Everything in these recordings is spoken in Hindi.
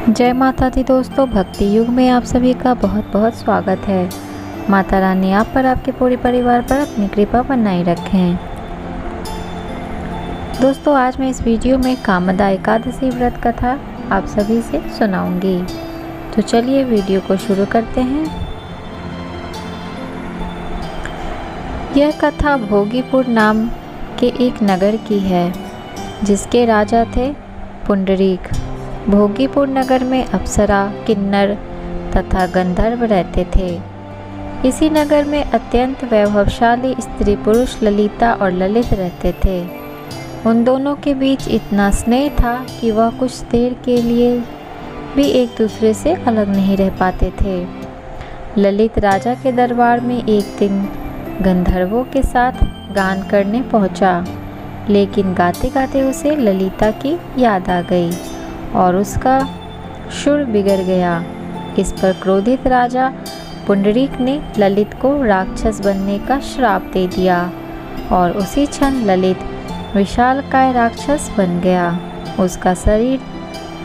जय माता दी दोस्तों, भक्ति युग में आप सभी का बहुत बहुत स्वागत है। माता रानी आप पर, आपके पूरे परिवार पर अपनी कृपा बनाए रखें। दोस्तों, आज मैं इस वीडियो में कामदा एकादशी व्रत कथा आप सभी से सुनाऊंगी। तो चलिए वीडियो को शुरू करते हैं। यह कथा भोगीपुर नाम के एक नगर की है, जिसके राजा थे पुंडरीक। भोगीपुर नगर में अप्सरा, किन्नर तथा गंधर्व रहते थे। इसी नगर में अत्यंत वैभवशाली स्त्री पुरुष ललिता और ललित रहते थे। उन दोनों के बीच इतना स्नेह था कि वह कुछ देर के लिए भी एक दूसरे से अलग नहीं रह पाते थे। ललित राजा के दरबार में एक दिन गंधर्वों के साथ गान करने पहुंचा, लेकिन गाते गाते उसे ललिता की याद आ गई और उसका सुर बिगड़ गया। इस पर क्रोधित राजा पुंडरीक ने ललित को राक्षस बनने का श्राप दे दिया और उसी क्षण ललित विशालकाय राक्षस बन गया। उसका शरीर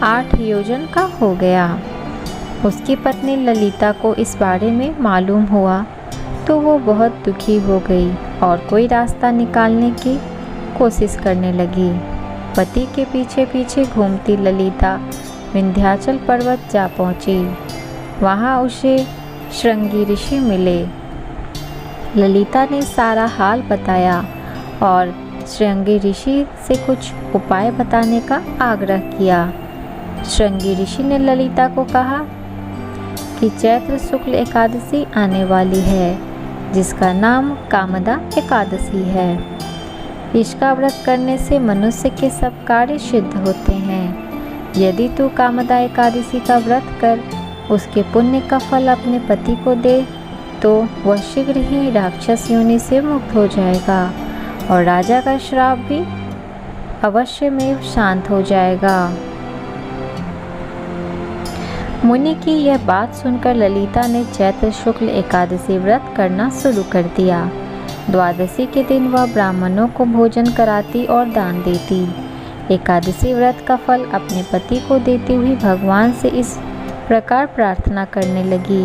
8 योजन का हो गया। उसकी पत्नी ललिता को इस बारे में मालूम हुआ तो वो बहुत दुखी हो गई और कोई रास्ता निकालने की कोशिश करने लगी। पति के पीछे पीछे घूमती ललिता विंध्याचल पर्वत जा पहुंची। वहां उसे श्रृंगी ऋषि मिले। ललिता ने सारा हाल बताया और श्रृंगी ऋषि से कुछ उपाय बताने का आग्रह किया। श्रृंगी ऋषि ने ललिता को कहा कि चैत्र शुक्ल एकादशी आने वाली है, जिसका नाम कामदा एकादशी है। इसका व्रत करने से मनुष्य के सब कार्य सिद्ध होते हैं। यदि तू कामदा एकादशी का व्रत कर उसके पुण्य का फल अपने पति को दे तो वह शीघ्र ही राक्षस योनि से मुक्त हो जाएगा और राजा का श्राप भी अवश्य में शांत हो जाएगा। मुनि की यह बात सुनकर ललिता ने चैत्र शुक्ल एकादशी व्रत करना शुरू कर दिया। द्वादशी के दिन वह ब्राह्मणों को भोजन कराती और दान देती। एकादशी व्रत का फल अपने पति को देती हुई भगवान से इस प्रकार प्रार्थना करने लगी,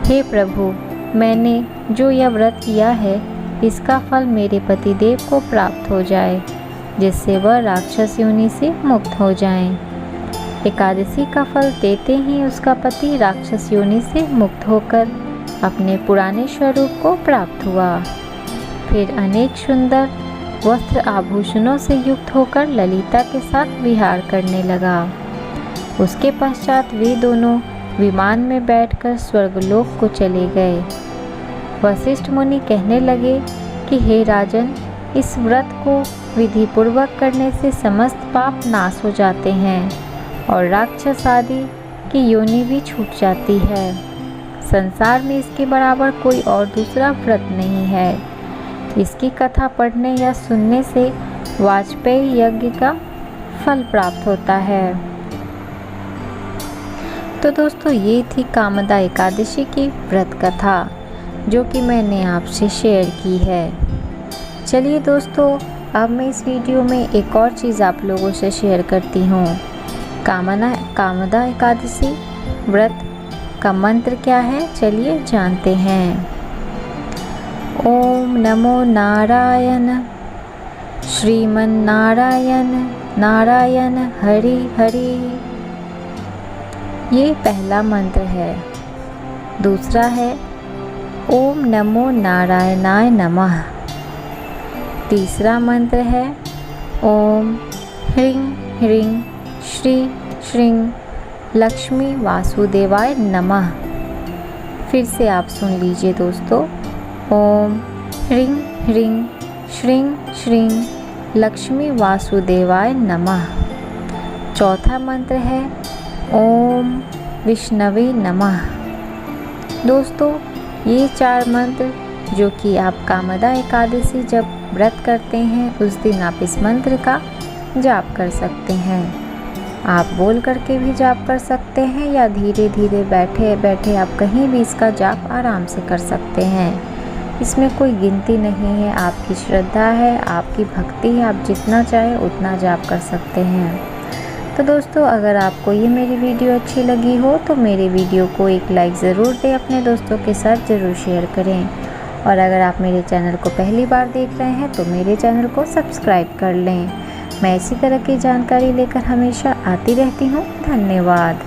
हे प्रभु, मैंने जो यह व्रत किया है इसका फल मेरे पति देव को प्राप्त हो जाए, जिससे वह राक्षस योनि से मुक्त हो जाएं। एकादशी का फल देते ही उसका पति राक्षस योनि से मुक्त होकर अपने पुराने स्वरूप को प्राप्त हुआ। फिर अनेक सुंदर वस्त्र आभूषणों से युक्त होकर ललिता के साथ विहार करने लगा। उसके पश्चात वे दोनों विमान में बैठकर स्वर्गलोक को चले गए। वशिष्ठ मुनि कहने लगे कि हे राजन, इस व्रत को विधि पूर्वक करने से समस्त पाप नाश हो जाते हैं और राक्षस आदि की योनि भी छूट जाती है। संसार में इसके बराबर कोई और दूसरा व्रत नहीं है। इसकी कथा पढ़ने या सुनने से वाजपेयी यज्ञ का फल प्राप्त होता है। तो दोस्तों, ये थी कामदा एकादशी की व्रत कथा जो कि मैंने आपसे शेयर की है। चलिए दोस्तों, अब मैं इस वीडियो में एक और चीज़ आप लोगों से शेयर करती हूँ। कामदा एकादशी व्रत का मंत्र क्या है, चलिए जानते हैं। ओम नमो नारायण, श्रीमन नारायण नारायण हरि हरि। ये पहला मंत्र है। दूसरा है ओम नमो नारायणाय नमः। तीसरा मंत्र है ओम ह्रीं ह्रीं श्री श्रीं लक्ष्मी वासुदेवाय नमः। फिर से आप सुन लीजिए दोस्तों, ओम ह्रीं ह्रीं श्रीं श्रीं लक्ष्मी वासुदेवाय नमः। चौथा मंत्र है ओम विष्णवे नमः। दोस्तों, ये 4 मंत्र जो कि आप कामदा एकादशी जब व्रत करते हैं उस दिन आप इस मंत्र का जाप कर सकते हैं। आप बोल करके भी जाप कर सकते हैं या धीरे धीरे बैठे बैठे आप कहीं भी इसका जाप आराम से कर सकते हैं। इसमें कोई गिनती नहीं है, आपकी श्रद्धा है, आपकी भक्ति है, आप जितना चाहे उतना जाप कर सकते हैं। तो दोस्तों अगर आपको ये मेरी वीडियो अच्छी लगी हो तो मेरे वीडियो को एक लाइक ज़रूर दें, अपने दोस्तों के साथ ज़रूर शेयर करें। और अगर आप मेरे चैनल को पहली बार देख रहे हैं तो मेरे चैनल को सब्सक्राइब कर लें। मैं इसी तरह की जानकारी लेकर हमेशा आती रहती हूँ। धन्यवाद।